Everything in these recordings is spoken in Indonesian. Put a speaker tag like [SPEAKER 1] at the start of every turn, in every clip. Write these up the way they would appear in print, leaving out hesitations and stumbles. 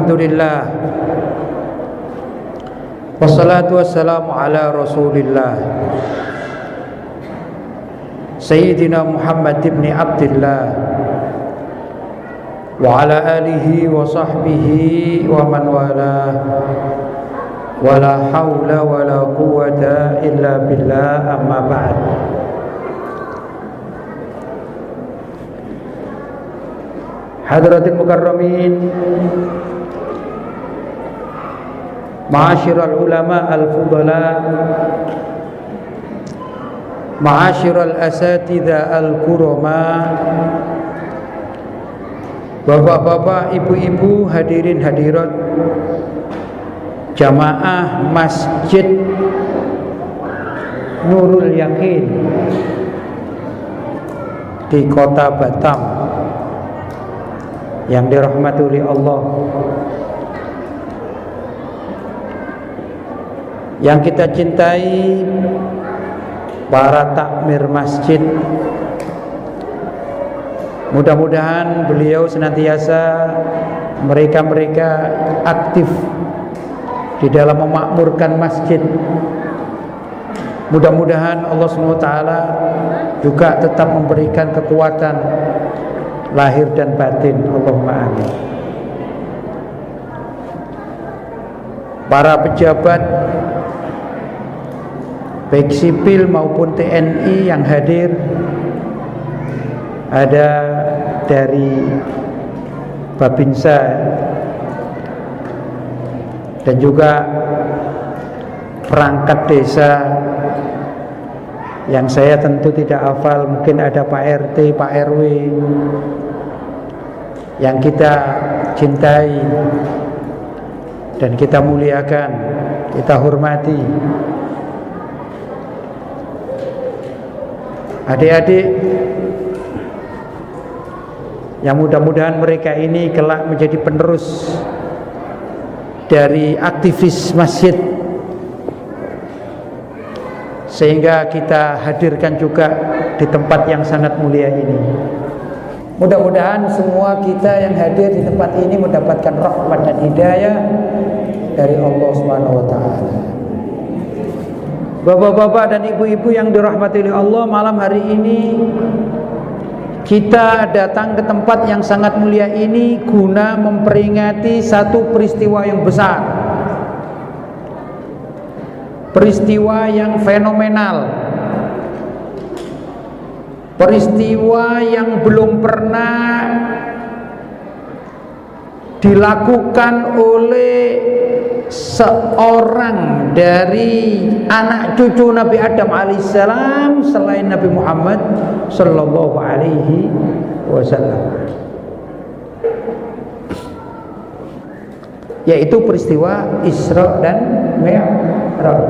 [SPEAKER 1] Alhamdulillah, wassalatu wassalamu ala Rasulillah Sayyidina Muhammad ibn Abdillah wa ala alihi wa sahbihi wa man walah, wa la hawla wa la quwwata illa billah, amma ba'd. Hadratil mukarramin, ma'asyiral ulama al-fudala, ma'asyiral asatidha al-kurama, bapak-bapak, ibu-ibu, hadirin hadirat jamaah Masjid Nurul Yakin di Kota Batam yang dirahmati oleh Allah, yang kita cintai, para takmir masjid. Mudah-mudahan beliau senantiasa, mereka aktif di dalam memakmurkan masjid. Mudah-mudahan Allah SWT juga tetap memberikan kekuatan lahir dan batin. Allahumma amin. Para pejabat baik sipil maupun TNI yang hadir, ada dari Babinsa dan juga perangkat desa yang saya tentu tidak hafal, mungkin ada Pak RT, Pak RW yang kita cintai dan kita muliakan, kita hormati. Adik-adik yang mudah-mudahan mereka ini kelak menjadi penerus dari aktivis masjid, sehingga kita hadirkan juga di tempat yang sangat mulia ini. Mudah-mudahan semua kita yang hadir di tempat ini mendapatkan rahmat dan hidayah dari Allah Subhanahu wa taala. Bapak-bapak dan ibu-ibu yang dirahmati oleh Allah, malam hari ini kita datang ke tempat yang sangat mulia ini guna memperingati satu peristiwa yang besar, peristiwa yang fenomenal, peristiwa yang belum pernah dilakukan oleh seorang dari anak cucu Nabi Adam alaihissalam selain Nabi Muhammad sallallahu alaihi wasallam, yaitu peristiwa Isra dan Mi'raj.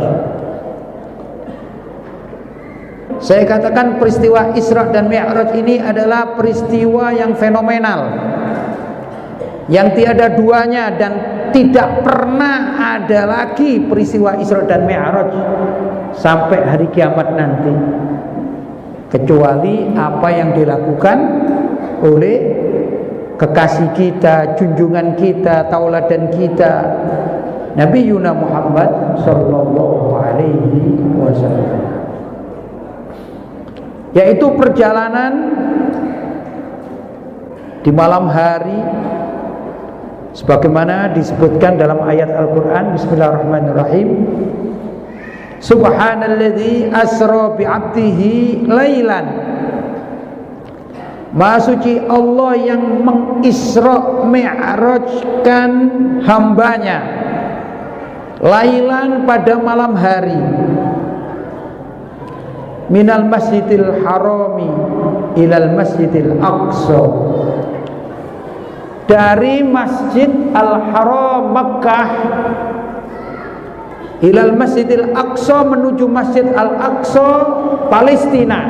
[SPEAKER 1] Saya katakan peristiwa Isra dan Mi'raj ini adalah peristiwa yang fenomenal, yang tiada duanya, dan tidak pernah ada lagi peristiwa Isra dan Mi'raj sampai hari kiamat nanti, kecuali apa yang dilakukan oleh kekasih kita, junjungan kita, tauladan kita, Nabi Yuna Muhammad sallallahu alaihi wasallam, yaitu perjalanan di malam hari sebagaimana disebutkan dalam ayat Al-Quran. Bismillahirrahmanirrahim. Subhanalladzi asra bi'abdihi lailan. Maha suci Allah yang mengisra mi'rajkan hambanya lailan, pada malam hari, minal masjidil harami ilal masjidil aqsa, dari Masjid Al-Haram Makkah ilal Masjidil Aqsa, menuju Masjid Al-Aqsa Palestina,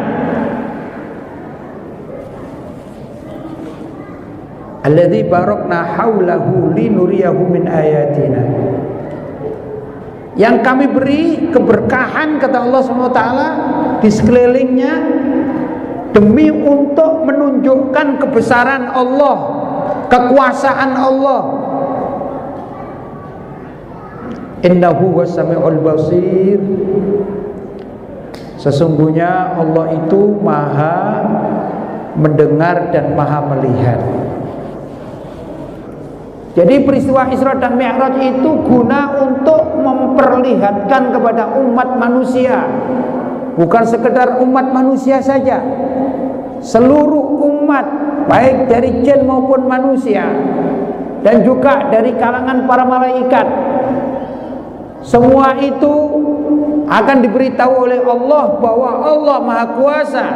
[SPEAKER 1] alladzi barakna haulahu linuriyahu min ayatina, yang kami beri keberkahan, kata Allah SWT, di sekelilingnya demi untuk menunjukkan kebesaran Allah, kekuasaan Allah, Innahu was-sami'ul basir. Sesungguhnya Allah itu maha mendengar dan maha melihat. Jadi peristiwa Isra dan Mi'raj itu guna untuk memperlihatkan kepada umat manusia, bukan sekedar umat manusia saja, seluruh umat, baik dari jin maupun manusia, dan juga dari kalangan para malaikat. Semua itu akan diberitahu oleh Allah bahwa Allah Maha Kuasa,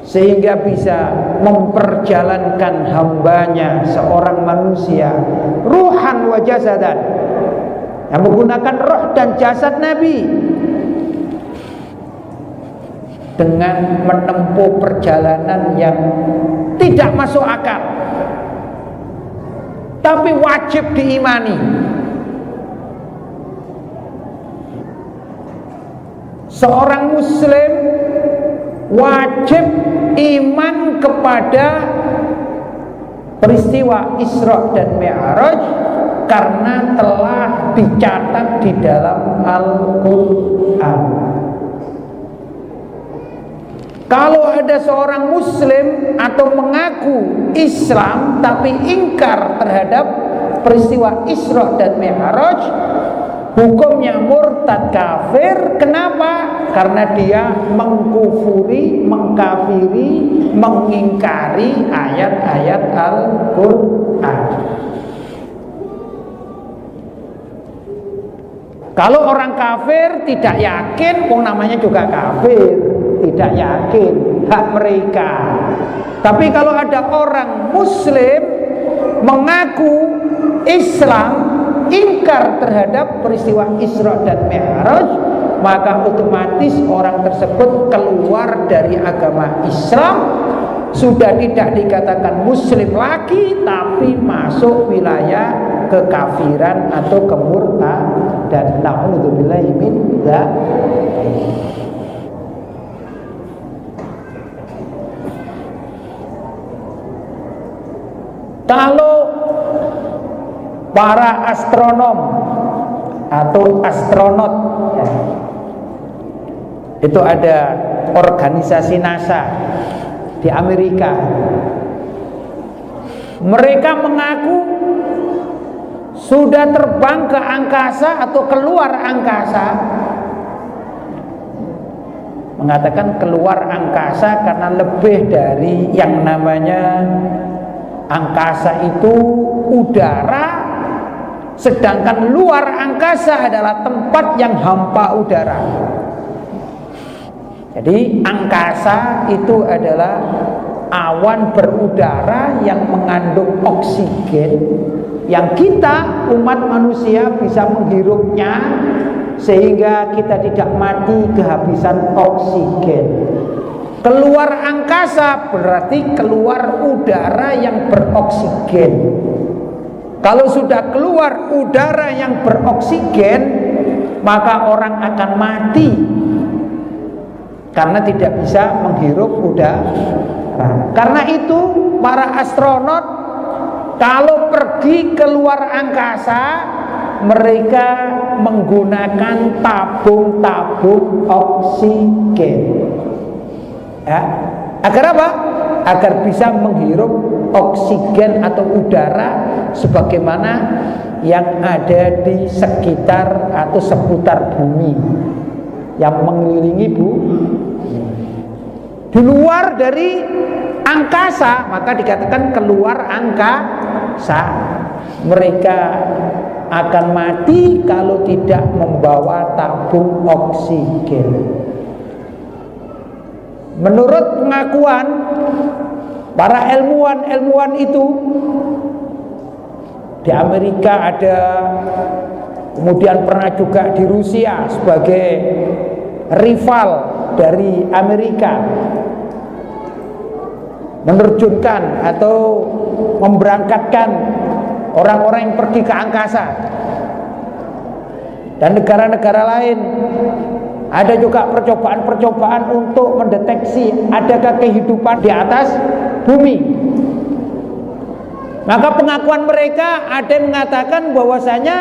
[SPEAKER 1] sehingga bisa memperjalankan hambanya seorang manusia ruhan wa jasadan, yang menggunakan roh dan jasad Nabi dengan menempuh perjalanan yang tidak masuk akal, tapi wajib diimani. Seorang muslim wajib iman kepada peristiwa Isra dan Mi'raj karena telah dicatat di dalam Al-Quran. Kalau ada seorang muslim atau mengaku Islam tapi ingkar terhadap peristiwa Isra dan Mi'raj, hukumnya murtad kafir. Kenapa? Karena dia mengkufuri, mengkafiri, mengingkari ayat-ayat Al-Quran. Kalau orang kafir tidak yakin, namanya juga kafir, tidak yakin, hak mereka. Tapi kalau ada orang muslim mengaku Islam, ingkar terhadap peristiwa Isra dan Mi'raj, maka otomatis orang tersebut keluar dari agama Islam, sudah tidak dikatakan muslim lagi, tapi masuk wilayah kekafiran atau kemurtadan. Na'udzubillahi min dzalik. Kalau para astronom atau astronot, itu ada organisasi NASA di Amerika, mereka mengaku sudah terbang ke angkasa atau keluar angkasa. Mengatakan keluar angkasa karena lebih dari yang namanya angkasa itu udara, sedangkan luar angkasa adalah tempat yang hampa udara. Jadi angkasa itu adalah awan berudara yang mengandung oksigen, yang kita umat manusia bisa menghirupnya sehingga kita tidak mati kehabisan oksigen. Keluar angkasa berarti keluar udara yang beroksigen. Kalau sudah keluar udara yang beroksigen, maka orang akan mati karena tidak bisa menghirup udara. Karena itu para astronot kalau pergi keluar angkasa, mereka menggunakan tabung-tabung oksigen. Ya, agar apa? Agar bisa menghirup oksigen atau udara sebagaimana yang ada di sekitar atau seputar bumi yang mengelilingi bumi. Di luar dari angkasa, maka dikatakan keluar angkasa. Mereka akan mati kalau tidak membawa tabung oksigen. Menurut pengakuan para ilmuwan itu, di Amerika ada, kemudian pernah juga di Rusia sebagai rival dari Amerika, menerjunkan atau memberangkatkan orang-orang yang pergi ke angkasa. Dan negara-negara lain ada juga percobaan-percobaan untuk mendeteksi adakah kehidupan di atas bumi. Maka pengakuan mereka ada yang mengatakan bahwasanya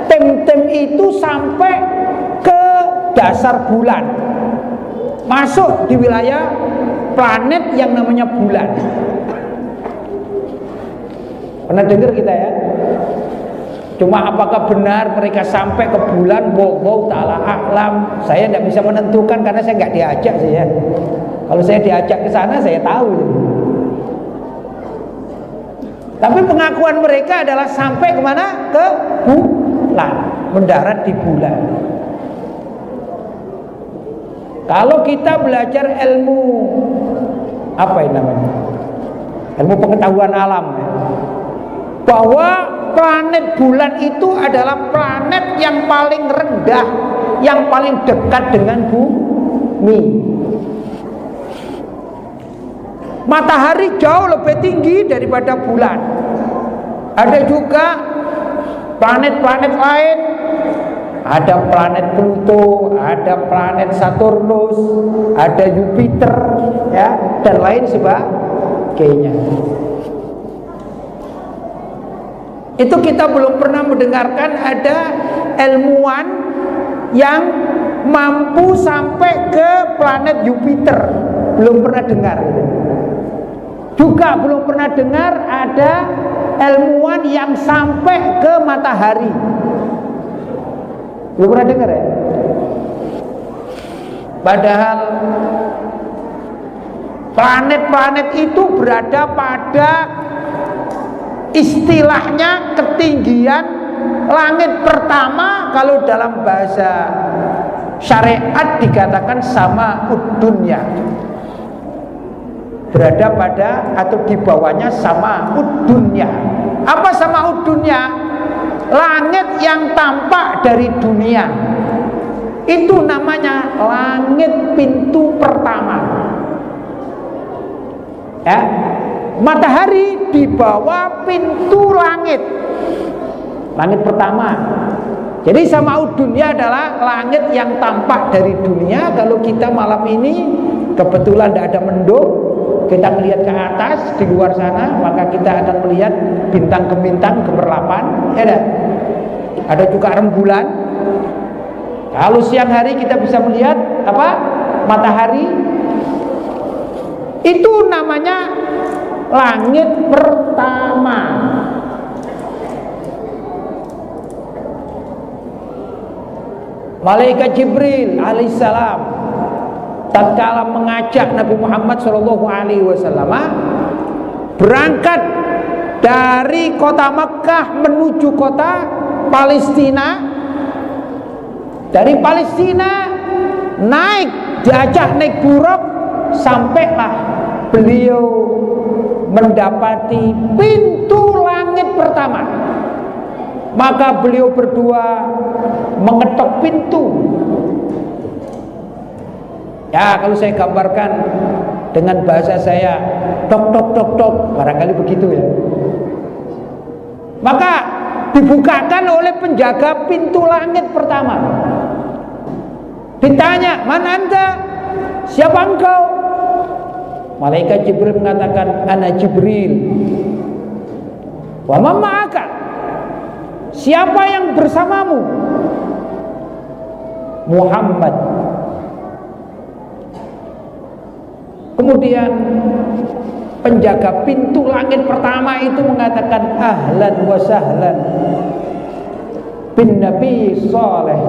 [SPEAKER 1] tim-tim itu sampai ke dasar bulan, masuk di wilayah planet yang namanya bulan. Pernah dengar kita ya? Cuma apakah benar mereka sampai ke bulan? Wallahu ta'ala a'lam. Saya tidak bisa menentukan karena saya nggak diajak sih ya. Kalau saya diajak ke sana saya tahu. Tapi pengakuan mereka adalah sampai kemana? Ke bulan, mendarat di bulan. Kalau kita belajar ilmu apa ini namanya? Ilmu pengetahuan alam ya, bahwa planet bulan itu adalah planet yang paling rendah, yang paling dekat dengan bumi. Matahari jauh lebih tinggi daripada bulan. Ada juga planet-planet lain, ada planet Pluto, ada planet Saturnus, ada Jupiter ya, dan lain sebagainya. Itu kita belum pernah mendengarkan ada ilmuwan yang mampu sampai ke planet Jupiter. Belum pernah dengar gitu. Juga belum pernah dengar ada ilmuwan yang sampai ke matahari. Belum pernah dengar ya? Padahal planet-planet itu berada pada istilahnya ketinggian langit pertama. Kalau dalam bahasa syariat dikatakan sama dunya, berada pada atau di bawahnya sama dunya. Apa sama dunya? Langit yang tampak dari dunia. Itu namanya langit pintu pertama ya. Matahari di bawah pintu langit, langit pertama. Jadi sama dunia adalah langit yang tampak dari dunia. Kalau kita malam ini kebetulan tidak ada mendung, kita melihat ke atas di luar sana, maka kita akan melihat bintang gemintang gemerlapan ya dah. Ada juga rembulan. Kalau siang hari kita bisa melihat apa? Matahari. Itu namanya langit pertama. Malaikat Jibril alaihissalam tatkala mengajak Nabi Muhammad SAW berangkat dari kota Mekah menuju kota Palestina. Dari Palestina diajak naik buruk, sampailah beliau mendapati pintu langit pertama. Maka beliau berdua mengetok pintu. Ya, kalau saya gambarkan dengan bahasa saya, tok tok tok tok, barangkali begitu ya. Maka dibukakan oleh penjaga pintu langit pertama. Ditanya, "Man anta? Siapa engkau?" Malaikat Jibril mengatakan, "Ana Jibril." "Wa man ma'aka?" Siapa yang bersamamu? "Muhammad." Kemudian penjaga pintu langit pertama itu mengatakan, "Ahlan wa sahlan bin Nabi Saleh."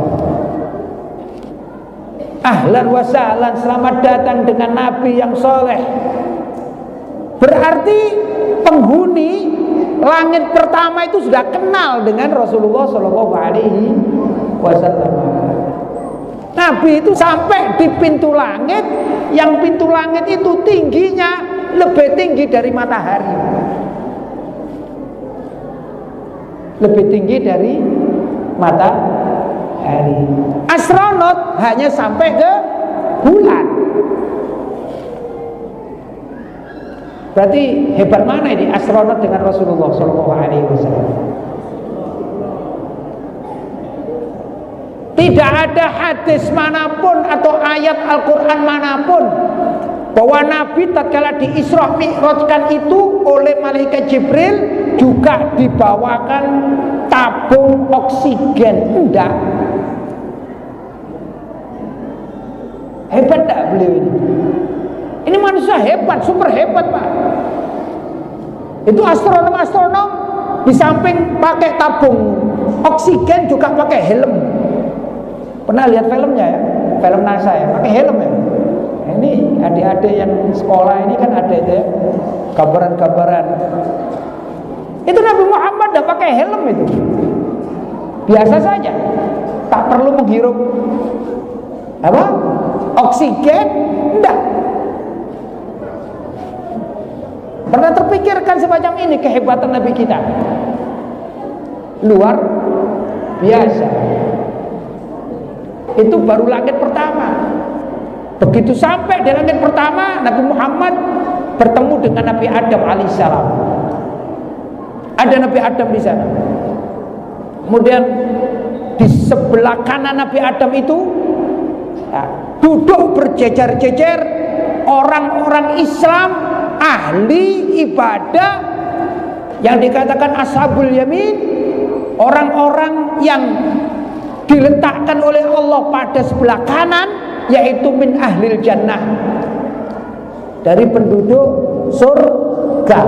[SPEAKER 1] Ahlan wa sahlan, selamat datang dengan Nabi yang soleh. Berarti penghuni langit pertama itu sudah kenal dengan Rasulullah SAW. Nabi itu sampai di pintu langit, yang pintu langit itu tingginya lebih tinggi dari matahari, lebih tinggi dari matahari. Astronot hanya sampai ke bulan. Berarti hebat mana ini astronot dengan Rasulullah SAW? Tidak ada hadis manapun atau ayat Al-Quran manapun bahwa Nabi tatkala di Isra Mi'rajkan itu oleh malaikat Jibril juga dibawakan tabung oksigen, enggak. Hebat tak beliau ini? Ini manusia hebat, super hebat Pak. Itu astronom-astronom di samping pakai tabung oksigen juga pakai helm. Pernah lihat filmnya ya? Film NASA ya, pakai helm ya. Ini adik-adik yang sekolah ini kan ada itu ya, gambaran-gambaran. Itu Nabi Muhammad udah pakai helm itu. Biasa saja, tak perlu menghirup apa? Oksigen, enggak. Pernah terpikirkan semacam ini kehebatan Nabi kita? Luar biasa. Itu baru langit pertama. Begitu sampai di langit pertama, Nabi Muhammad bertemu dengan Nabi Adam alaihissalam. Ada Nabi Adam di sana. Kemudian di sebelah kanan Nabi Adam itu ya, duduk berjejer-jejer orang-orang Islam ahli ibadah yang dikatakan ashabul yamin, orang-orang yang diletakkan oleh Allah pada sebelah kanan, yaitu min ahlil jannah, dari penduduk surga.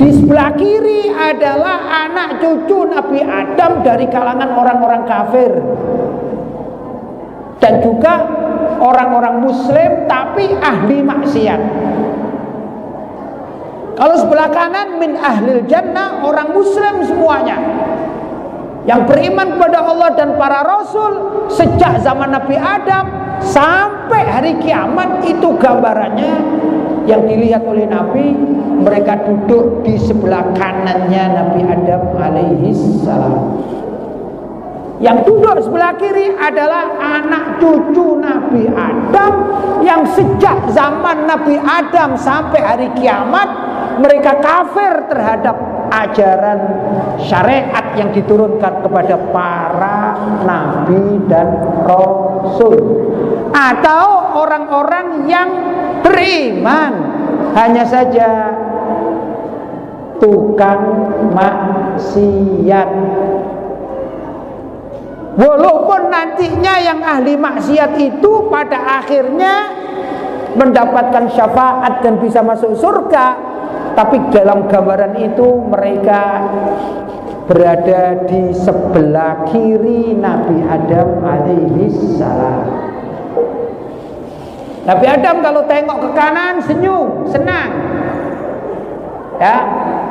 [SPEAKER 1] Di sebelah kiri adalah anak cucu Nabi Adam dari kalangan orang-orang kafir dan juga orang-orang muslim tapi ahli maksiat. Kalau sebelah kanan min ahlil jannah, orang muslim semuanya yang beriman kepada Allah dan para rasul sejak zaman Nabi Adam sampai hari kiamat. Itu gambarannya yang dilihat oleh Nabi. Mereka duduk di sebelah kanannya Nabi Adam alaihissalam. Yang duduk sebelah kiri adalah anak cucu Nabi Adam yang sejak zaman Nabi Adam sampai hari kiamat mereka kafir terhadap ajaran syariat yang diturunkan kepada para nabi dan rasul, atau orang-orang yang beriman hanya saja tukang maksiat. Walaupun nantinya yang ahli maksiat itu pada akhirnya mendapatkan syafaat dan bisa masuk surga, tapi dalam gambaran itu mereka berada di sebelah kiri Nabi Adam alaihissalam. Nabi Adam kalau tengok ke kanan senyum, senang ya.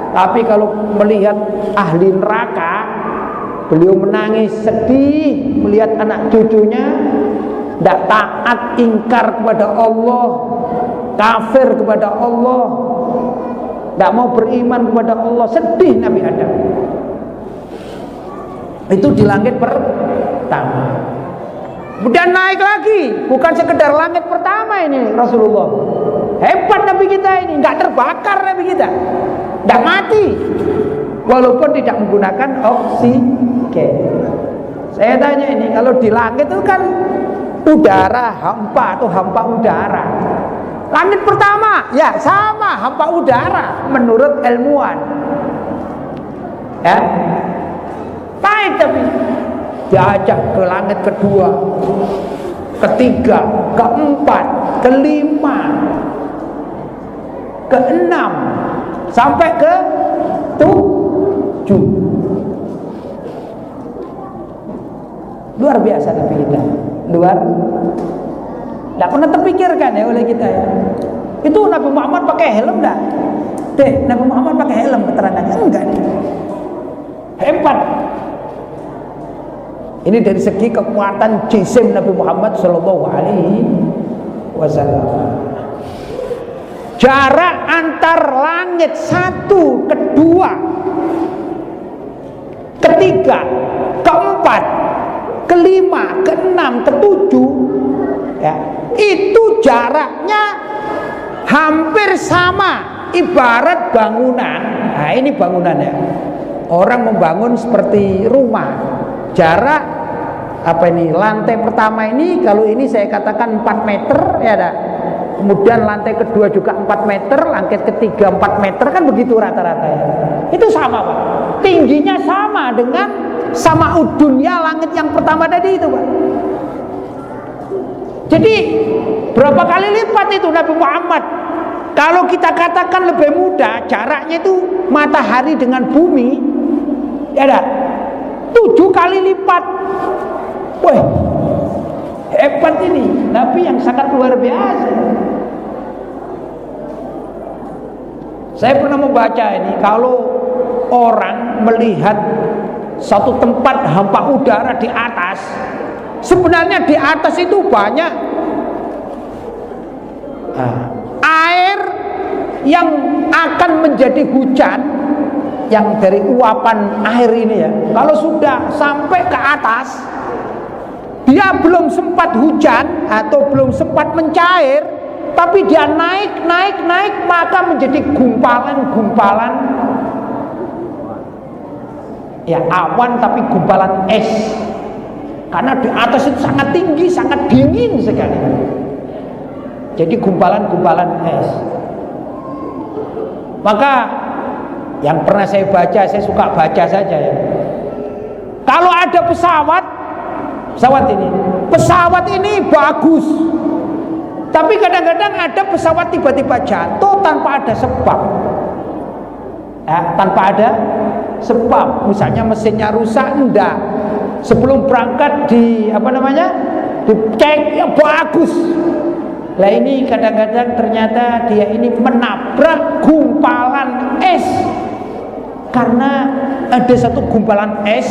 [SPEAKER 1] Tapi kalau melihat ahli neraka, beliau menangis sedih melihat anak cucunya tidak taat, ingkar kepada Allah, kafir kepada Allah, tidak mau beriman kepada Allah. Sedih Nabi Adam. Itu di langit pertama. Kemudian naik lagi, bukan sekedar langit pertama ini Rasulullah. Hebat Nabi kita ini, nggak terbakar Nabi kita, nggak mati, walaupun tidak menggunakan oksigen. Saya tanya ini, kalau di langit itu kan udara hampa atau hampa udara. Langit pertama, ya sama hampa udara menurut ilmuwan. Ya, baik, tapi diajak ke langit kedua, ketiga, keempat, kelima, keenam, sampai ke 7. Luar biasa Nabi kita, luar. Tidak pernah terpikirkan ya oleh kita ya. Itu Nabi Muhammad pakai helm enggak? Nabi Muhammad pakai helm keterangannya enggak nih. Hebat. Ini dari segi kekuatan jisim Nabi Muhammad Shallallahu Alaihi Wasallam. Jarak antar langit 1, kedua, ketiga, keempat, kelima, keenam, ketujuh, ya, itu jaraknya hampir sama, ibarat bangunan. Nah, ini bangunannya. Orang membangun seperti rumah. Jarak apa ini? Lantai pertama ini, kalau ini saya katakan 4 meter, ya ada. Kemudian lantai kedua juga 4 meter, lantai ketiga 4 meter, kan begitu rata-rata ya. Itu sama Pak. tingginya sama dengan sama'ud dunya, langit yang pertama tadi itu, Pak. Jadi berapa kali lipat itu Nabi Muhammad? Kalau kita katakan lebih mudah, jaraknya itu matahari dengan bumi, ya dah, 7 kali lipat. Wah, hebat ini Nabi yang sangat luar biasa. Saya pernah membaca ini, kalau orang melihat satu tempat hampa udara di atas, sebenarnya di atas itu banyak air yang akan menjadi hujan, yang dari uapan air ini ya. Kalau sudah sampai ke atas, dia belum sempat hujan atau belum sempat mencair, tapi dia naik, maka menjadi gumpalan-gumpalan ya, awan, tapi gumpalan es. Karena di atas itu sangat tinggi, sangat dingin sekali. Jadi gumpalan-gumpalan es. Maka yang pernah saya baca, saya suka baca saja ya. Kalau ada pesawat ini bagus, tapi kadang-kadang ada pesawat tiba-tiba jatuh tanpa ada sebab. Tanpa ada sebab, misalnya mesinnya rusak, enggak. Sebelum berangkat dicek, ya bagus. Lah ini kadang-kadang ternyata dia ini menabrak gumpalan es. Karena ada satu gumpalan es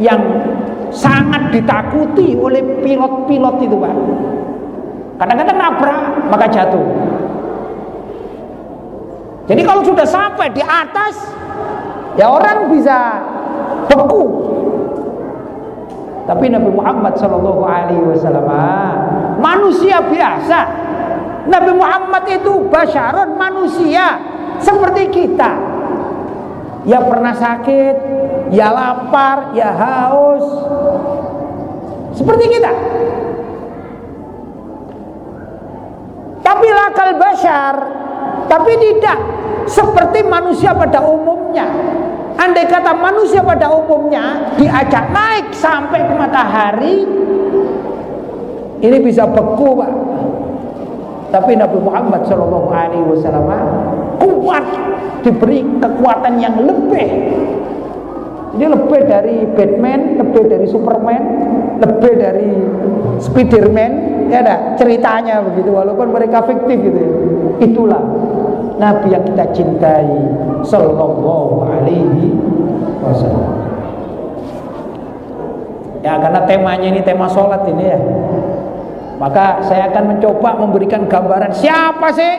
[SPEAKER 1] yang sangat ditakuti oleh pilot-pilot itu, Pak. Kadang-kadang nabrak maka jatuh. Jadi kalau sudah sampai di atas, ya orang bisa beku. Tapi Nabi Muhammad SAW manusia biasa. Nabi Muhammad itu basyarun, manusia seperti kita. Ya pernah sakit, ya lapar, ya haus, seperti kita. Tapi lakal basyar, tapi tidak seperti manusia pada umumnya. Andai kata manusia pada umumnya diajak naik sampai ke matahari, ini bisa beku, Pak. Tapi Nabi Muhammad SAW kuat, diberi kekuatan yang lebih. Ini lebih dari Batman, lebih dari Superman, lebih dari Spiderman, ya ada ceritanya begitu, walaupun mereka fiktif gitu. Itulah Nabi yang kita cintai sallallahu alaihi wasallam. Ya, karena temanya ini tema sholat ini ya, maka saya akan mencoba memberikan gambaran siapa sih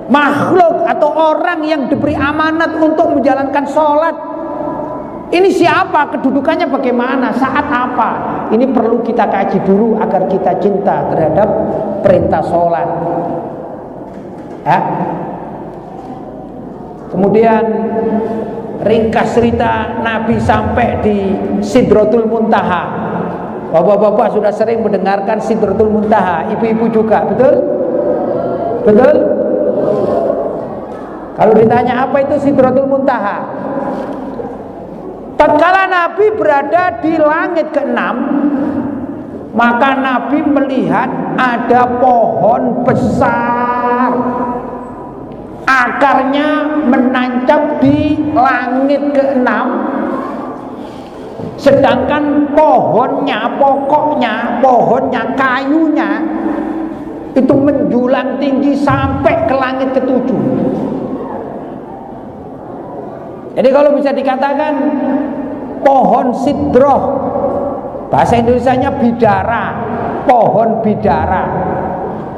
[SPEAKER 1] makhluk atau orang yang diberi amanat untuk menjalankan sholat. Ini siapa, kedudukannya bagaimana, saat apa. Ini perlu kita kaji dulu agar kita cinta terhadap perintah sholat ya. Kemudian ringkas cerita Nabi sampai di Sidratul Muntaha. Bapak-bapak sudah sering mendengarkan Sidratul Muntaha, ibu-ibu juga, betul? Betul? Kalau ditanya apa itu Sidratul Muntaha, tatkala Nabi berada di langit ke-6, maka Nabi melihat ada pohon besar, akarnya menancap di langit ke-6, sedangkan pohonnya, pohonnya, kayunya itu menjulang tinggi sampai ke langit ke-7. Jadi kalau bisa dikatakan pohon sidroh, bahasa Indonesianya bidara, pohon bidara.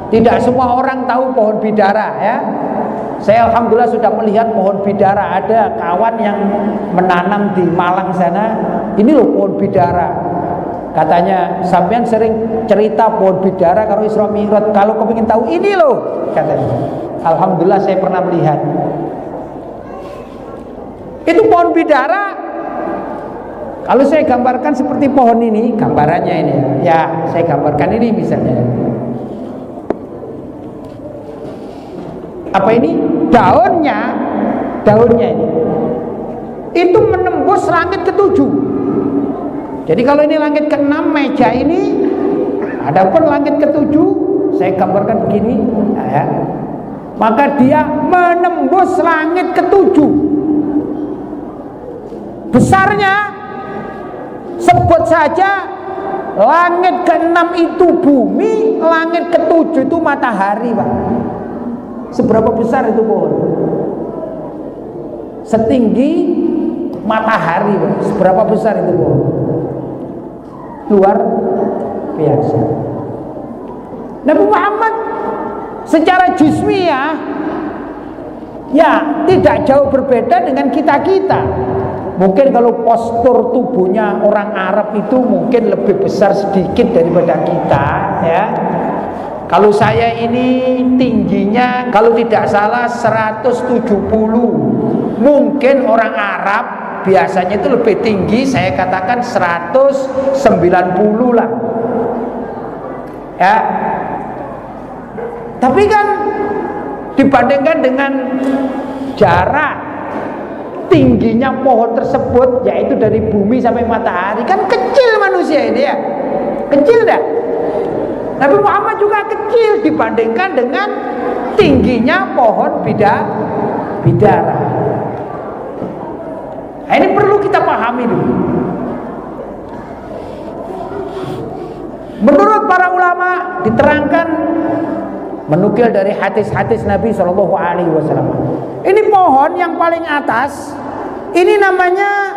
[SPEAKER 1] Tidak semua orang tahu pohon bidara ya. Saya alhamdulillah sudah melihat pohon bidara. Ada kawan yang menanam di Malang sana. Ini loh pohon bidara. Katanya sampean sering cerita pohon bidara kalau Isra Mi'raj. Kalau kepingin tahu ini loh katanya. Alhamdulillah saya pernah melihat. Itu pohon bidara. Kalau saya gambarkan seperti pohon ini, gambarannya ini ya, saya gambarkan ini misalnya. Apa ini? Daunnya ini. itu menembus langit ketujuh. Jadi kalau ini langit ke-6 meja ini, adapun langit ketujuh saya gambarkan begini, ya, maka dia menembus langit ketujuh. Besarnya sebut saja langit ke-6 itu bumi, langit ketujuh itu matahari, Pak. Seberapa besar itu pohon? Setinggi matahari, Pak. Seberapa besar itu pohon? Luar biasa. Nabi Muhammad secara jismiyah ya tidak jauh berbeda dengan kita-kita. Mungkin kalau postur tubuhnya orang Arab itu mungkin lebih besar sedikit daripada kita, ya. Kalau saya ini tingginya kalau tidak salah 170. Mungkin orang Arab biasanya itu lebih tinggi, saya katakan 190 lah. Ya. Tapi kan dibandingkan dengan jarak tingginya pohon tersebut, yaitu dari bumi sampai matahari, kan kecil manusia ini, ya. Kecil dah. Nabi Muhammad juga kecil dibandingkan dengan tingginya pohon bidara. Nah, ini perlu kita pahami dulu. Menurut para ulama diterangkan, menukil dari hadis-hadis Nabi Shallallahu Alaihi Wasallam. Ini pohon yang paling atas, ini namanya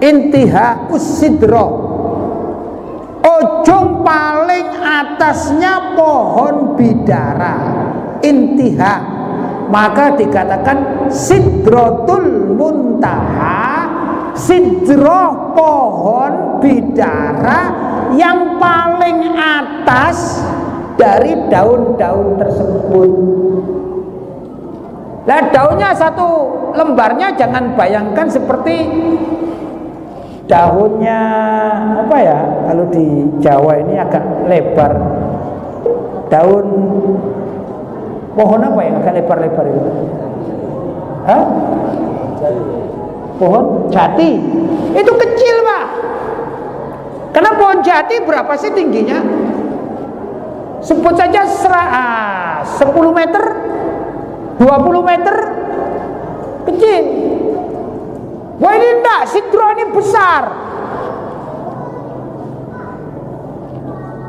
[SPEAKER 1] intiha usidro. Ujung paling atasnya pohon bidara, intiha, maka dikatakan sidratul muntaha. Sidroh pohon bidara yang paling atas dari daun-daun tersebut. Nah, daunnya satu lembarnya jangan bayangkan seperti daunnya apa ya, kalau di Jawa ini agak lebar. Daun pohon apa yang agak lebar-lebar itu? Hah? Pohon jati. Itu kecil, Pak. Karena pohon jati berapa sih tingginya? Sebut saja 10 meter, 20 meter, kecil. Wah, ini enggak, sidro ini besar.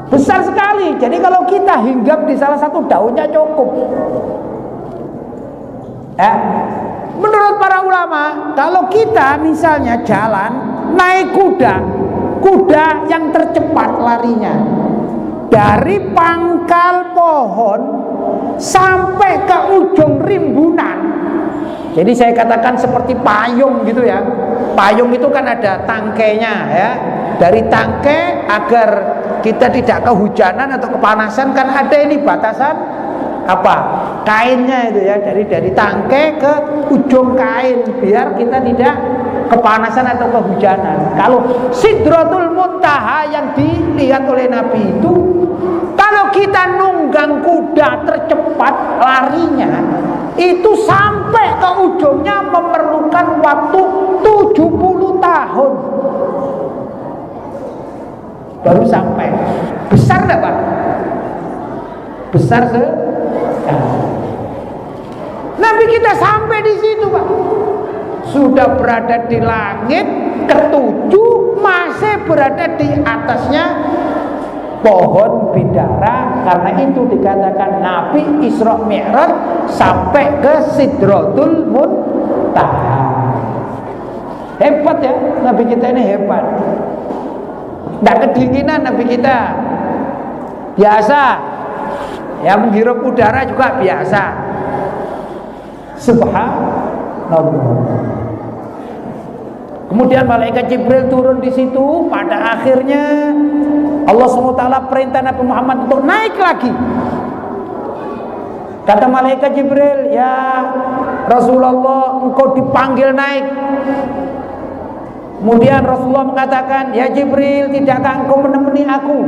[SPEAKER 1] Besar sekali. Jadi kalau kita hinggap di salah satu daunnya cukup. Menurut para ulama, kalau kita misalnya jalan naik kuda yang tercepat larinya dari pangkal pohon sampai ke ujung rimbunan. Jadi saya katakan seperti payung gitu ya. Payung itu kan ada tangkainya, ya. Dari tangkai agar kita tidak kehujanan atau kepanasan, kan ada ini batasan apa? Kainnya itu ya, dari tangkai ke ujung kain biar kita tidak kepanasan atau kehujanan. Kalau Sidratul Muntaha yang dilihat oleh Nabi itu, kalau kita nunggang kuda tercepat larinya, itu sampai ke ujungnya memerlukan waktu 70 tahun baru sampai. Besar enggak, Pak? Besar Nabi kita sampai di situ, Pak. Sudah berada di langit ketujuh, masih berada di atasnya pohon bidara. Karena itu dikatakan Nabi Isra Mi'raj sampai ke Sidratul Muntaha. Hebat ya, Nabi kita ini hebat. Tidak kedinginan Nabi kita. Biasa. Ya, menghirup udara juga biasa. Subhanallah. Kemudian malaikat Jibril turun di situ. Pada akhirnya Allah SWT perintah Nabi Muhammad untuk naik lagi. Kata malaikat Jibril, ya Rasulullah, engkau dipanggil naik. Kemudian Rasulullah mengatakan, ya Jibril, tidakkah engkau menemani aku?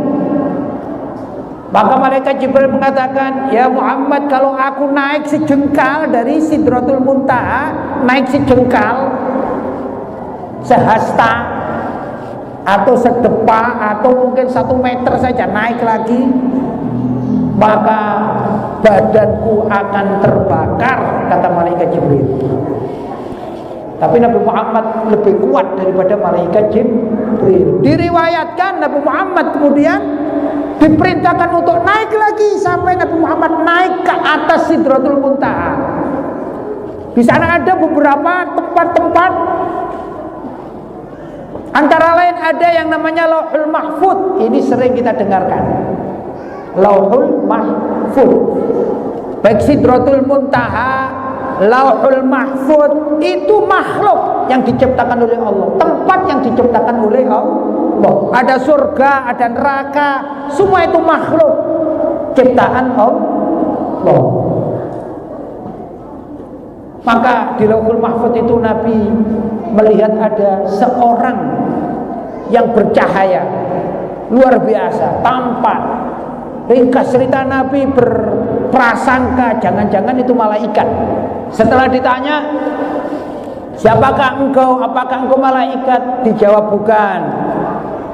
[SPEAKER 1] Maka malaikat Jibril mengatakan, ya Muhammad, kalau aku naik sejengkal dari Sidratul Muntaha, naik sejengkal, sehasta atau sedepa atau mungkin 1 meter saja naik lagi, maka badanku akan terbakar, kata malaikat Jibril. Tapi Nabi Muhammad lebih kuat daripada malaikat Jibril. Diriwayatkan Nabi Muhammad kemudian diperintahkan untuk naik lagi sampai Nabi Muhammad naik ke atas Sidratul Muntaha. Di sana ada beberapa tempat-tempat, antara lain ada yang namanya Lauhul Mahfuz. Ini sering kita dengarkan, Lauhul Mahfuz. Baik Sidratul Muntaha, Lauhul Mahfuz itu makhluk yang diciptakan oleh Allah, tempat yang diciptakan oleh Allah. Ada surga, ada neraka, semua itu makhluk ciptaan Allah. Maka di Lauhul Mahfuz itu Nabi melihat ada seorang yang bercahaya luar biasa, tampan. Ringkas cerita, Nabi berprasangka jangan-jangan itu malaikat. Setelah ditanya, siapakah engkau? Apakah engkau malaikat? Dijawab bukan.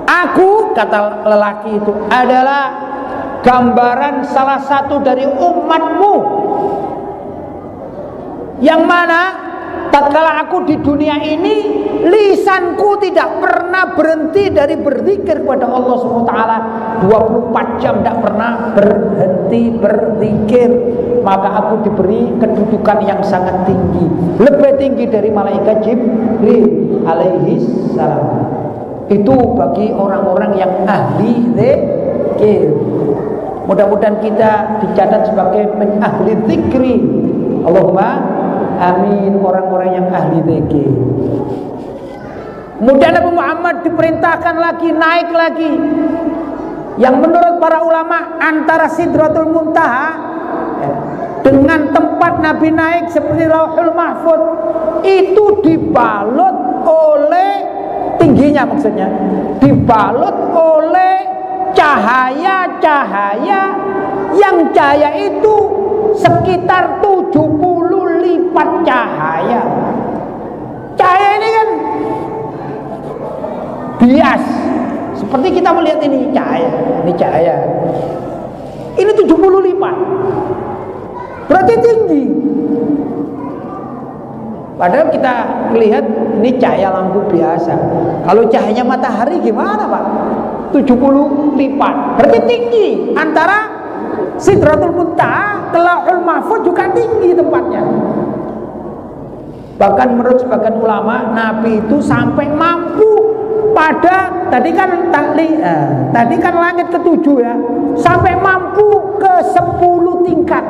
[SPEAKER 1] Aku, kata lelaki itu, adalah gambaran salah satu dari umatmu, yang mana tatkala aku di dunia ini, lisanku tidak pernah berhenti dari berzikir kepada Allah SWT. 24 jam tidak pernah berhenti berzikir. Maka aku diberi kedudukan yang sangat tinggi, lebih tinggi dari malaikat Jibril alaihi salam. Itu bagi orang-orang yang ahli zikir. Mudah-mudahan kita dicatat sebagai ahli zikri. Allahumma amin, orang-orang yang ahli zikir. Kemudian Nabi Muhammad diperintahkan lagi, naik lagi, yang menurut para ulama antara Sidratul Muntaha dengan tempat Nabi naik seperti Lauhul Mahfuz itu dibalut oleh, tingginya maksudnya, dibalut oleh cahaya-cahaya yang cahaya itu sekitar 70 lipat cahaya. Cahaya ini kan bias, seperti kita melihat ini cahaya, ini cahaya. Ini 70 lipat. Berarti tinggi. Padahal kita melihat ini cahaya lampu biasa. Kalau cahayanya matahari gimana, Pak? 70 lipat. Berarti tinggi. Antara Sidratul Muntaha ke Lauhul Mahfuz juga tinggi tempatnya. Bahkan menurut sebagian ulama, Nabi itu sampai mampu pada tadi kan langit ke-7 ya, sampai mampu ke 10 tingkat.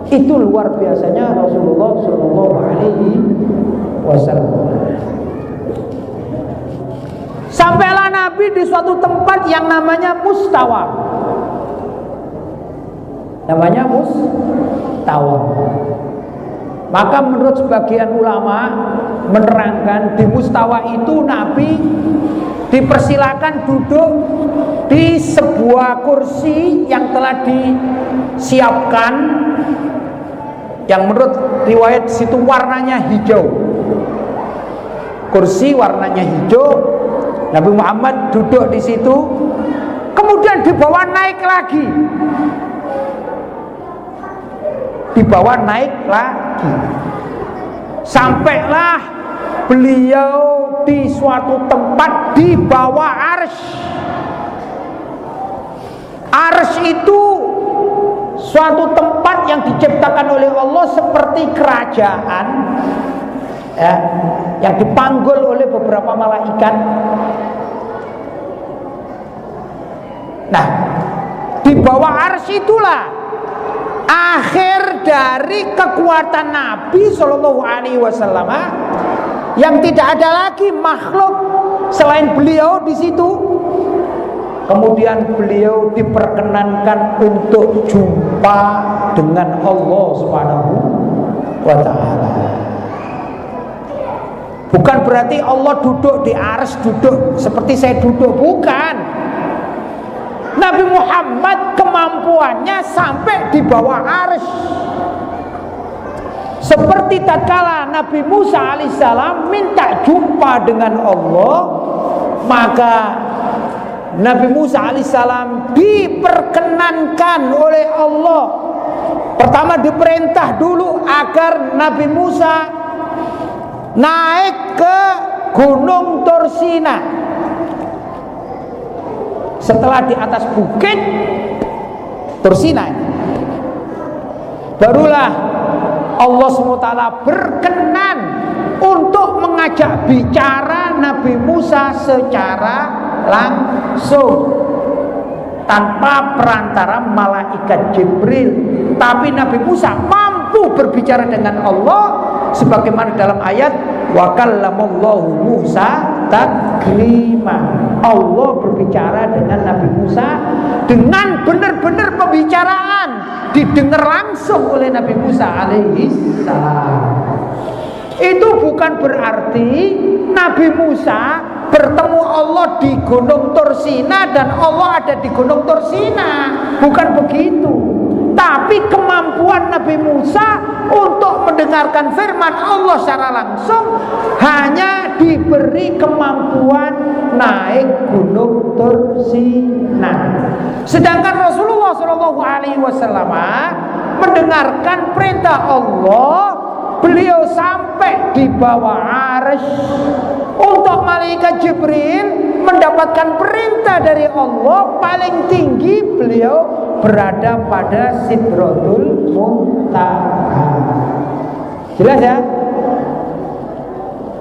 [SPEAKER 1] Itu luar biasanya Rasulullah Shallallahu Alaihi Wasallam. Sampailah Nabi di suatu tempat yang namanya Mustawa. Namanya Mustawa. Maka menurut sebagian ulama menerangkan di Mustawa itu Nabi dipersilakan duduk di sebuah kursi yang telah disiapkan, yang menurut riwayat situ warnanya hijau. Kursi warnanya hijau, Nabi Muhammad duduk di situ, kemudian dibawa naik lagi. Dibawa naik lagi. Sampailah beliau di suatu tempat di bawah arsy. Arsy itu suatu tempat yang diciptakan oleh Allah seperti kerajaan ya, yang dipanggul oleh beberapa malaikat. Nah, di bawah arsy itulah akhir dari kekuatan Nabi Shallallahu Alaihi Wasallam, yang tidak ada lagi makhluk selain beliau di situ. Kemudian beliau diperkenankan untuk jumpa dengan Allah Subhanahu wa Ta'ala. Bukan berarti Allah duduk di arsy, duduk seperti saya duduk, bukan. Nabi Muhammad kemampuannya sampai di bawah arsy, Seperti tatkala Nabi Musa alaihissalam minta jumpa dengan Allah, maka Nabi Musa alaihissalam diperkenankan oleh Allah. Pertama diperintah dulu agar Nabi Musa naik ke Gunung Tursina. Setelah di atas bukit Tursina, barulah Allah SWT berkenan untuk mengajak bicara Nabi Musa secara langsung tanpa perantara malaikat Jibril. Tapi Nabi Musa mampu berbicara dengan Allah sebagaimana dalam ayat wa kallamallahu Musa taklima. Allah berbicara dengan Nabi Musa dengan benar-benar pembicaraan, didengar langsung oleh Nabi Musa alaihi salam. Itu bukan berarti Nabi Musa bertemu Allah di Gunung Tursina dan Allah ada di Gunung Tursina, bukan begitu. Tapi kemampuan Nabi Musa untuk mendengarkan firman Allah secara langsung hanya diberi kemampuan naik Gunung Tursina. Sedangkan Rasulullah SAW mendengarkan perintah Allah, beliau sampai di bawah arsy. Untuk malaikat Jibril mendapatkan perintah dari Allah paling tinggi, beliau berada pada Sidratul Muntaha. Jelas ya?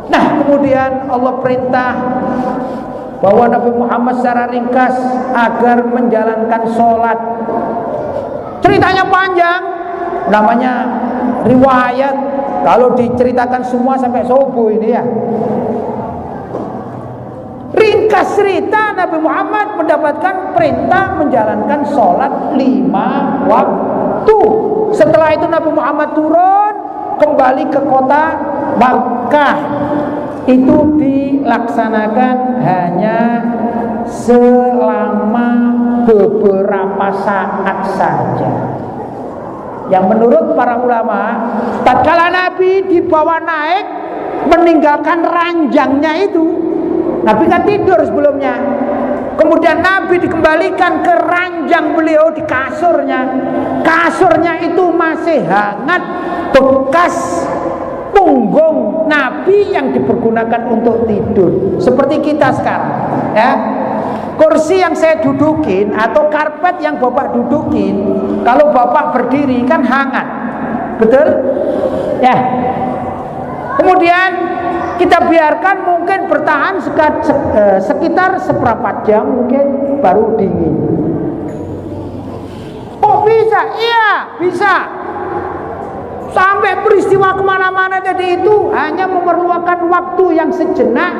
[SPEAKER 1] Nah, kemudian Allah perintah bahwa Nabi Muhammad secara ringkas agar menjalankan sholat. Ceritanya panjang, namanya riwayat. Kalau diceritakan semua sampai subuh ini ya. Ringkas cerita, Nabi Muhammad mendapatkan perintah menjalankan sholat 5 waktu. Setelah itu Nabi Muhammad turun kembali ke kota Makkah. Itu dilaksanakan hanya selama beberapa saat saja. Yang menurut para ulama, tatkala Nabi dibawa naik meninggalkan ranjangnya itu, Nabi kan tidur sebelumnya. Kemudian Nabi dikembalikan ke ranjang beliau di kasurnya. Kasurnya itu masih hangat bekas punggung Nabi yang dipergunakan untuk tidur. Seperti kita sekarang, ya. Kursi yang saya dudukin atau karpet yang Bapak dudukin, kalau Bapak berdiri kan hangat. Betul? Ya. Kemudian kita biarkan mungkin bertahan sekitar seperempat jam mungkin baru dingin. Oh bisa? Iya bisa. Sampai peristiwa kemana-mana tadi itu hanya memerlukan waktu yang sejenak.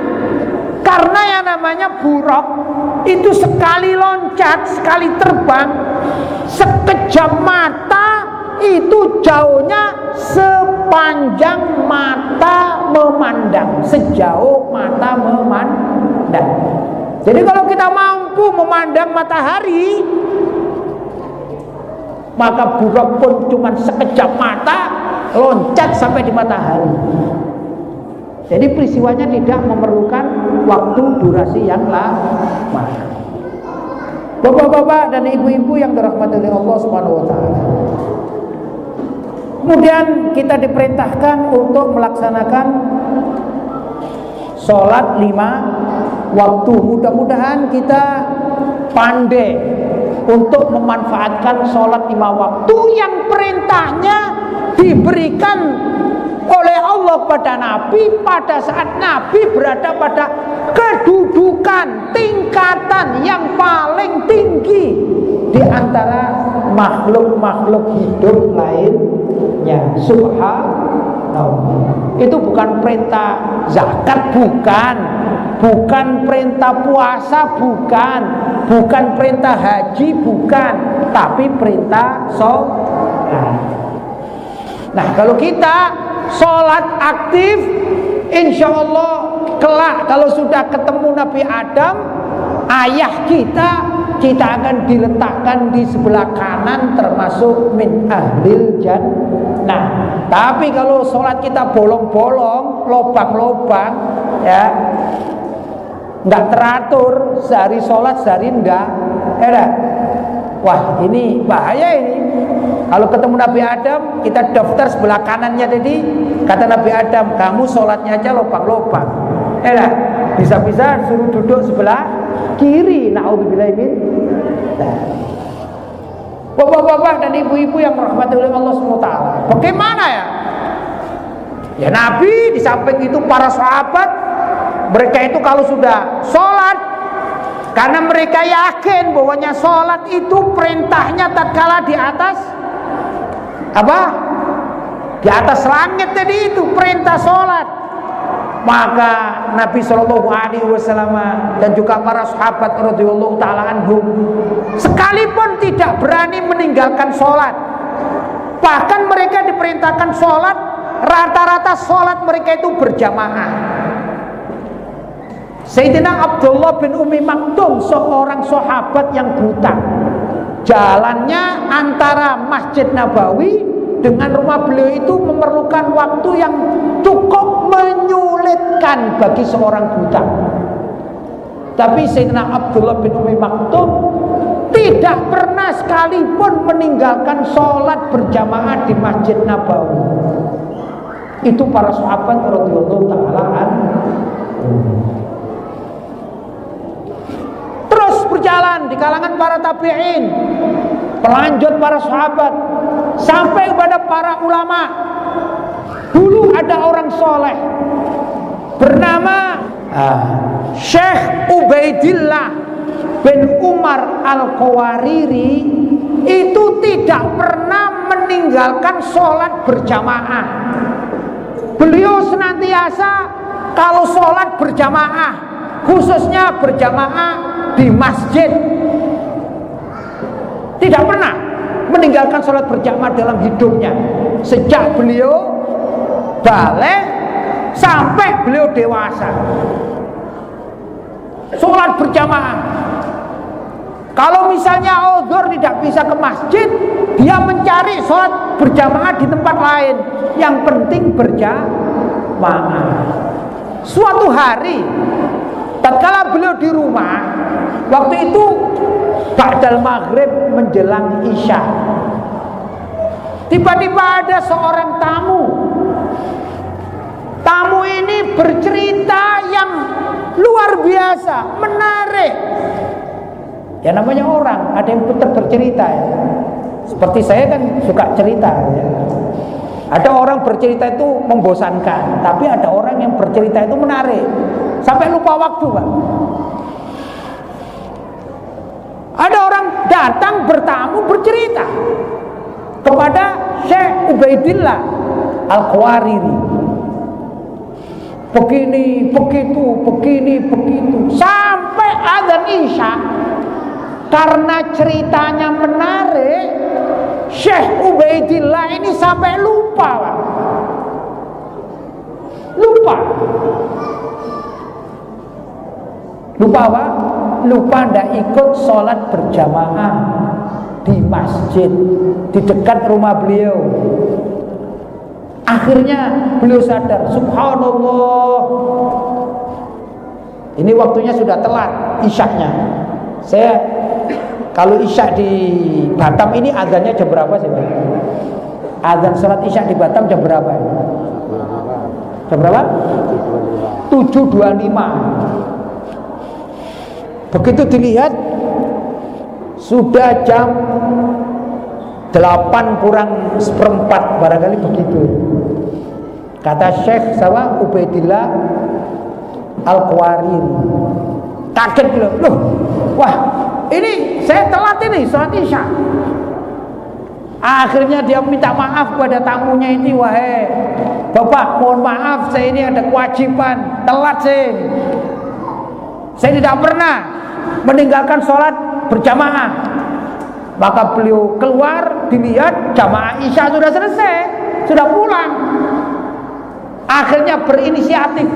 [SPEAKER 1] Karena yang namanya buruk itu sekali loncat, sekali terbang, sekejap mata itu jauhnya sepanjang mata memandang, sejauh mata memandang. Jadi kalau kita mampu memandang matahari, maka buruk pun cuma sekejap mata loncat sampai di matahari. Jadi peristiwanya tidak memerlukan waktu durasi yang lama. Bapak-bapak dan ibu-ibu yang dirahmati oleh Allah Subhanahu wa taala. Kemudian kita diperintahkan untuk melaksanakan sholat 5 waktu. Mudah-mudahan kita pandai untuk memanfaatkan sholat 5 waktu yang perintahnya diberikan oleh Allah pada Nabi pada saat Nabi berada pada kedudukan tingkatan yang paling tinggi di antara makhluk-makhluk hidup lainnya. Subhanallah. Itu bukan perintah zakat, bukan perintah puasa, bukan perintah haji, bukan, tapi perintah sholat. Nah, kalau kita sholat aktif, insya Allah kelak kalau sudah ketemu Nabi Adam, ayah kita, kita akan diletakkan di sebelah kanan termasuk min ahlil jannah. Tapi kalau sholat kita bolong-bolong, lobang-lobang, ya, nggak teratur, sehari sholat sehari enggak, wah ini bahaya ini. Kalau ketemu Nabi Adam, kita daftar sebelah kanannya tadi, kata Nabi Adam, kamu sholatnya aja lobang-lobang, bisa-bisa suruh duduk sebelah kiri. Na'udzubillah min. Bapak-bapak dan ibu-ibu yang dirahmati oleh Allah SWT, bagaimana ya? Ya Nabi, di samping itu para sahabat, mereka itu kalau sudah sholat, karena mereka yakin bahwanya sholat itu perintahnya tatkala di atas apa? Di atas langit tadi itu perintah sholat. Maka Nabi SAW dan juga para sahabat radhiyallahu taala anhum sekalipun tidak berani meninggalkan sholat. Bahkan mereka diperintahkan sholat, rata-rata sholat mereka itu berjamaah. Sayyidina Abdullah bin Umi Maktum, seorang sahabat yang buta, jalannya antara Masjid Nabawi dengan rumah beliau itu memerlukan waktu yang cukup menyulitkan bagi seorang buta. Tapi Sayyidina Abdullah bin Umi Maktum tidak pernah sekalipun meninggalkan sholat berjamaah di Masjid Nabawi. Itu para sahabat radhiyallahu taala anhum. Berjalan di kalangan para tabi'in, pelanjut para sahabat, sampai kepada para ulama. Dulu ada orang soleh bernama Syekh Ubaidillah bin Umar Al-Qawariri, itu tidak pernah meninggalkan sholat berjamaah. Beliau senantiasa kalau sholat berjamaah, khususnya berjamaah di masjid, tidak pernah meninggalkan sholat berjamaah dalam hidupnya sejak beliau balik sampai beliau dewasa. Sholat berjamaah. Kalau misalnya uzur tidak bisa ke masjid, dia mencari sholat berjamaah di tempat lain. Yang penting berjamaah. Suatu hari tatkala beliau di rumah, waktu itu ba'dal maghrib menjelang isya, tiba-tiba ada seorang tamu. Tamu ini bercerita yang luar biasa, menarik. Ya namanya orang, ada yang putar bercerita ya. Seperti saya kan suka cerita ya. Ada orang bercerita itu membosankan, tapi ada orang yang bercerita itu menarik, sampai lupa waktu, Pak. Ada orang datang bertamu bercerita kepada Syekh Ubaidillah Al-Qawariri. Begini, begitu, begini, begitu, sampai adzan isya. Karena ceritanya menarik, Syekh Ubaidillah ini sampai lupa, Pak. Lupa apa? Lupa ndak ikut sholat berjamaah di masjid di dekat rumah beliau. Akhirnya beliau sadar, subhanallah, ini waktunya sudah telat isyaknya. Saya kalau isyak di Batam ini azannya jam berapa sih, Pak? Azan sholat isyak di Batam jam berapa? Jam berapa? 7.25. Begitu dilihat sudah jam 8 kurang seperempat, barangkali begitu. Kata Syekh Ubaidillah Al-Qawariri, kaget gitu. Loh, wah, ini saya telat ini sholat isya. Akhirnya dia minta maaf kepada tamunya ini, wahai Bapak, mohon maaf, saya ini ada kewajiban, telat saya tidak pernah meninggalkan sholat berjamaah. Maka beliau keluar, dilihat jamaah isya sudah selesai, sudah pulang. Akhirnya berinisiatif,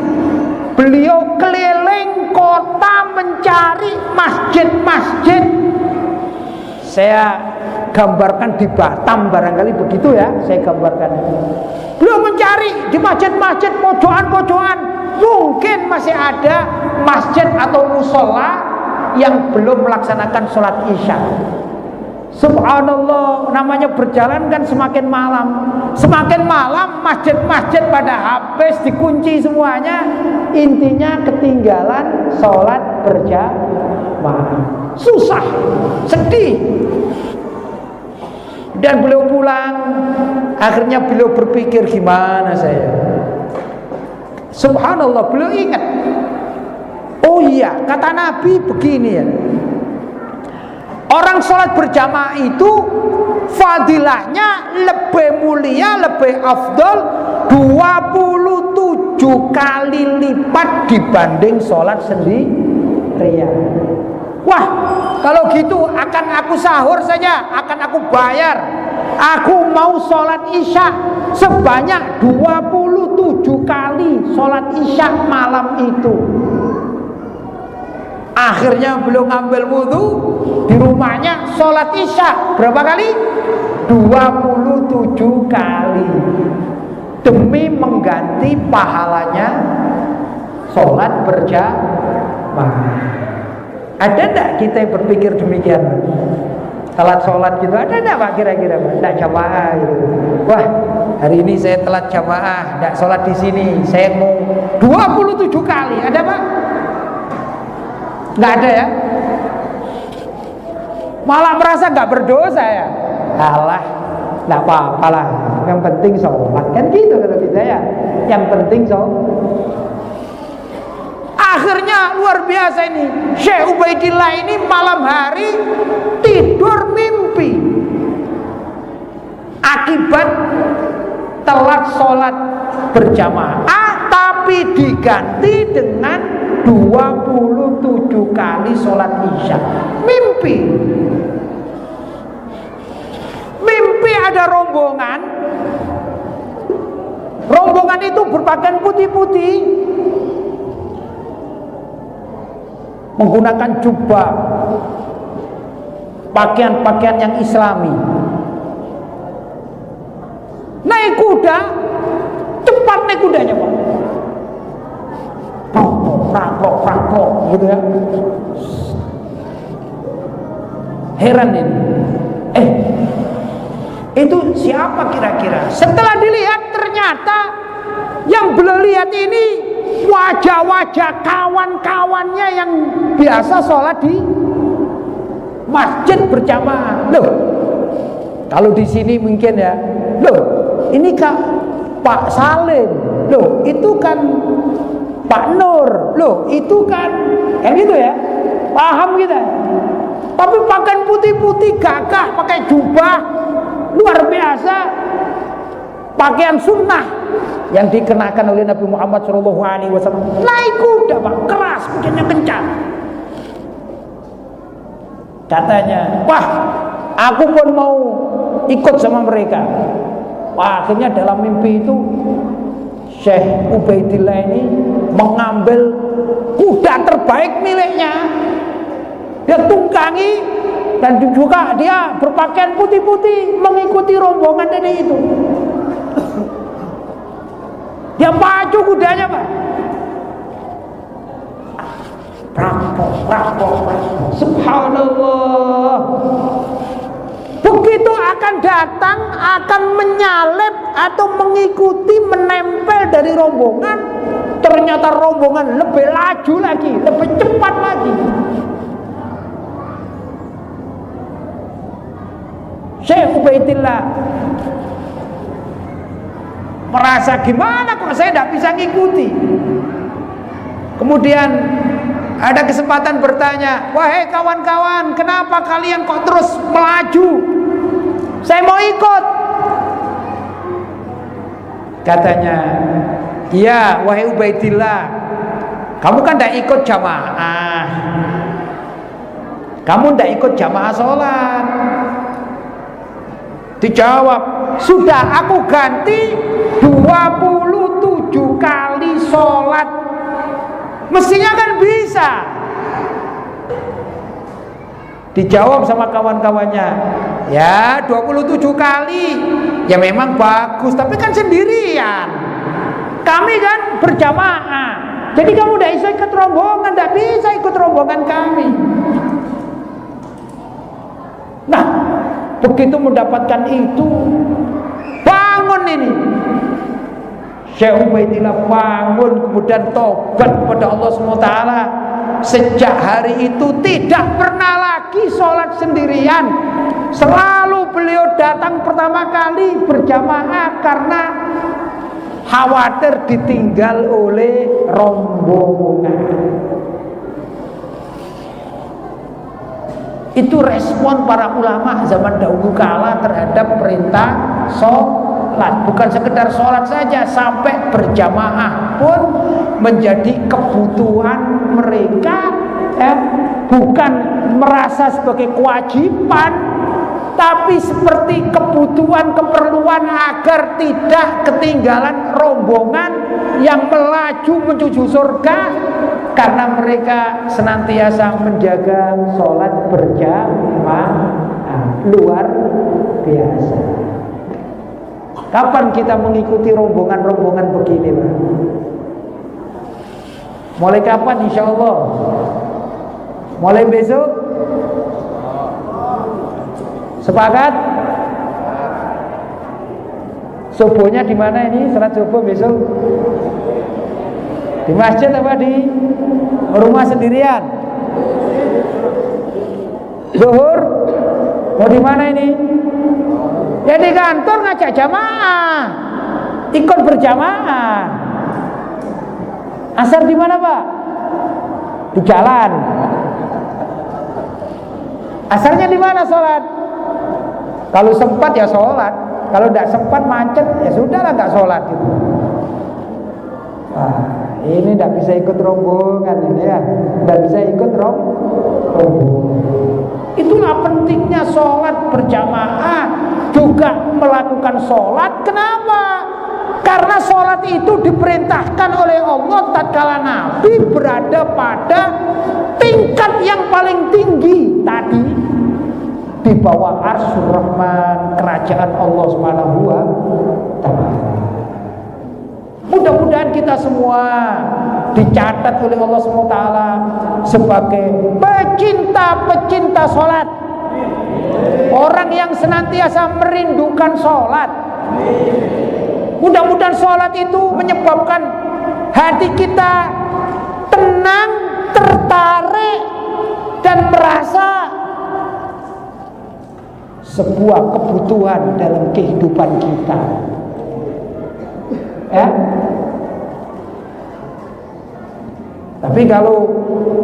[SPEAKER 1] beliau keliling kota mencari masjid-masjid saya gambarkan di Batam barangkali begitu ya, saya gambarkan. Beliau mencari di masjid-masjid pojokan-pojokan, mungkin masih ada masjid atau musola yang belum melaksanakan sholat isya. Subhanallah, namanya berjalan kan semakin malam. Semakin malam masjid-masjid pada habis, dikunci semuanya. Intinya ketinggalan sholat berjamaah. Susah, sedih. Dan beliau pulang. Akhirnya beliau berpikir, gimana saya? Subhanallah, beliau ingat, oh iya, kata Nabi begini ya, orang sholat berjamaah itu fadilahnya lebih mulia, lebih afdol 27 kali lipat dibanding sholat sendirian. Wah, kalau gitu akan aku sahur saja, akan aku bayar. Aku mau sholat isya sebanyak 27 kali sholat isya malam itu. Akhirnya beliau ngambil wudhu di rumahnya, sholat isya berapa kali? 27 kali, demi mengganti pahalanya sholat berjamaah. Ada enggak kita yang berpikir demikian? Telat sholat gitu, ada enggak Pak kira-kira? Enggak jamaah gitu. Wah, hari ini saya telat jamaah, enggak sholat di sini, saya mau 27 kali. Ada Pak? Enggak ada ya? Malah merasa enggak berdosa ya? Alah, enggak apa-apa lah. Yang penting sholat, kan gitu kalau kita ya. Yang penting sholat. Akhirnya luar biasa ini, Syekh Ubaidillah ini malam hari tidur mimpi akibat telat sholat berjamaah, tapi diganti dengan 27 kali sholat isya. Mimpi ada rombongan itu berpakaian putih-putih, menggunakan jubah, pakaian-pakaian yang islami, naik kuda, cepat naik kudanya Pak, prakok gitu ya. Heran ini, itu siapa kira-kira? Setelah dilihat ternyata yang beliau lihat ini wajah-wajah kawan-kawannya yang biasa sholat di masjid berjamaah. Loh, kalau di sini mungkin ya, loh ini Kak Pak Salim, loh itu kan Pak Nur, loh itu kan gitu ya, paham kita. Tapi pakaian putih-putih gagah, pakai jubah luar biasa, pakaian sunnah yang dikenakan oleh Nabi Muhammad SAW. Naik kuda Pak, keras, kudanya kencang. Katanya, wah aku pun mau ikut sama mereka. Wah, akhirnya dalam mimpi itu Syekh Ubaidillah ini mengambil kuda terbaik miliknya, dia tunggangi, dan juga dia berpakaian putih-putih mengikuti rombongan tadi itu. Dia pacu kudanya Pak, prakok. Subhanallah. Begitu akan datang, akan menyalip atau mengikuti, menempel dari rombongan, ternyata rombongan lebih laju lagi, lebih cepat lagi. Syekh Ubaidillah merasa gimana kok saya tidak bisa ngikuti. Kemudian ada kesempatan bertanya, wahai kawan-kawan, kenapa kalian kok terus melaju? Saya mau ikut. Katanya, iya wahai Ubaidillah, kamu kan tidak ikut jamaah, kamu tidak ikut jamaah sholat. Dijawab, sudah aku ganti 27 kali sholat, mestinya kan bisa. Dijawab sama kawan-kawannya, ya 27 kali. Ya memang bagus, tapi kan sendirian. Kami kan berjamaah. Jadi kamu tidak bisa ikut rombongan, tidak bisa ikut rombongan kami. Nah, begitu mendapatkan itu, bangun ini. Syekh Ubaidillah bangun, kemudian tobat kepada Allah SWT. Sejak hari itu tidak pernah lagi sholat sendirian. Selalu beliau datang pertama kali berjamaah karena khawatir ditinggal oleh rombongan. Itu respon para ulama zaman dahulu kala terhadap perintah sholat. Bukan sekedar sholat saja, sampai berjamaah pun menjadi kebutuhan mereka, bukan merasa sebagai kewajiban, tapi seperti kebutuhan, keperluan agar tidak ketinggalan rombongan yang melaju menuju surga, karena mereka senantiasa menjaga sholat berjamaah. Luar biasa. Kapan kita mengikuti rombongan-rombongan begini, Pak? Mulai kapan? Insya Allah mulai besok. Sepakat? Subuhnya di mana ini? Salat subuh besok di masjid apa di rumah sendirian? Zuhur mau di mana ini? Ya di kantor ngajak jamaah, ikut berjamaah. Asar di mana, Pak? Di jalan. Asarnya di mana sholat? Kalau sempat ya sholat, kalau tidak sempat macet ya sudahlah nggak sholat gitu. Wah, ini tidak bisa ikut rombongan ini ya, tidak bisa ikut rombongan. Itulah pentingnya sholat berjamaah, juga melakukan sholat. Kenapa? Karena sholat itu diperintahkan oleh Allah tatkala Nabi berada pada tingkat yang paling tinggi tadi, di bawah Arsyur Rahman, kerajaan Allah Subhanahu wa Ta'ala. Mudah-mudahan kita semua dicatat oleh Allah SWT sebagai pecinta-pecinta sholat, orang yang senantiasa merindukan sholat. Mudah-mudahan sholat itu menyebabkan hati kita tenang, tertarik, dan merasa sebuah kebutuhan dalam kehidupan kita. Ya. Tapi kalau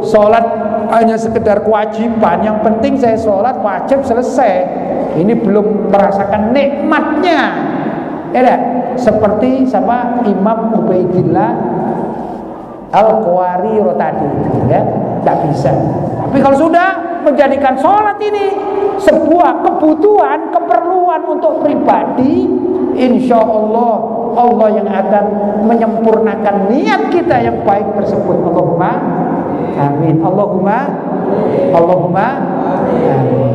[SPEAKER 1] sholat hanya sekedar kewajiban, yang penting saya sholat wajib selesai, ini belum merasakan nikmatnya, ya dah? Seperti sama Imam Ubaidillah Al-Qawariri tadi, ya, tidak bisa. Tapi kalau sudah menjadikan sholat ini sebuah kebutuhan, keperluan untuk pribadi, insya Allah Allah yang akan menyempurnakan niat kita yang baik tersebut. Allahumma amin. Allahumma amin.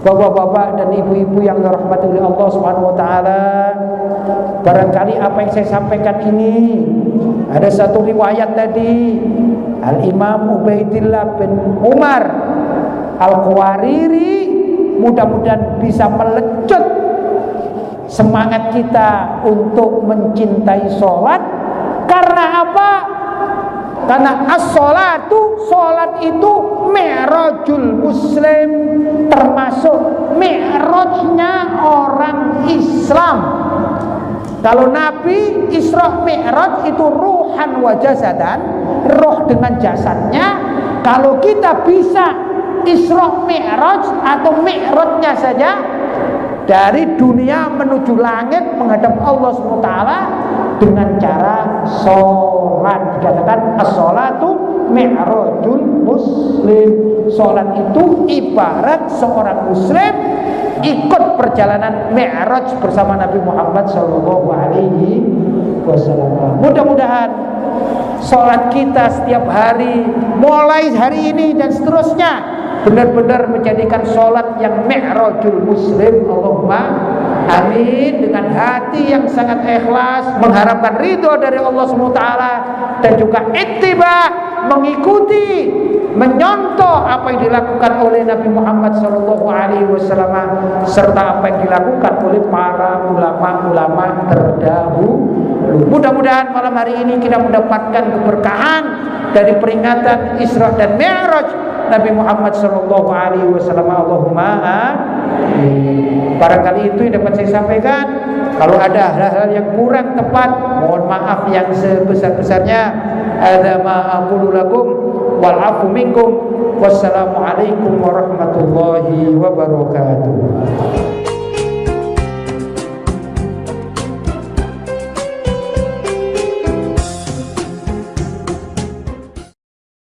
[SPEAKER 1] Bapak-bapak dan ibu-ibu yang dirahmati oleh Allah Subhanahu wa taala, barangkali apa yang saya sampaikan ini ada satu riwayat tadi, Al-Imam Ubaidillah bin Umar Al-Qawariri, mudah-mudahan bisa melecut semangat kita untuk mencintai sholat. Karena apa? Karena as-sholatu, sholat itu mi'rajul muslim, termasuk mi'rajnya orang Islam. Kalau Nabi Isra Mi'raj itu ruhan wa jasadan, roh dengan jasadnya. Kalau kita bisa Isra Mi'raj atau mi'rajnya saja, dari dunia menuju langit menghadap Allah SWT dengan cara sholat. Dikatakan as-sholatu mi'rajul muslim. Sholat itu ibarat seorang muslim ikut perjalanan mi'raj bersama Nabi Muhammad SAW. Mudah-mudahan sholat kita setiap hari, mulai hari ini dan seterusnya, benar-benar menjadikan sholat yang mi'rajul muslim. Allahumma amin. Dengan hati yang sangat ikhlas, mengharapkan ridho dari Allah SWT, dan juga ittiba, mengikuti, menyontoh apa yang dilakukan oleh Nabi Muhammad SAW, serta apa yang dilakukan oleh para ulama-ulama terdahulu. Mudah-mudahan malam hari ini kita mendapatkan keberkahan dari peringatan Isra dan Mi'raj Nabi Muhammad SAW. Allahumma amin. Barangkali itu yang dapat saya sampaikan. Kalau ada hal-hal yang kurang tepat, mohon maaf yang sebesar-besarnya. Hadza ma aqulu lakum wal 'afu minkum. Wassalamualaikum warahmatullahi wabarakatuh.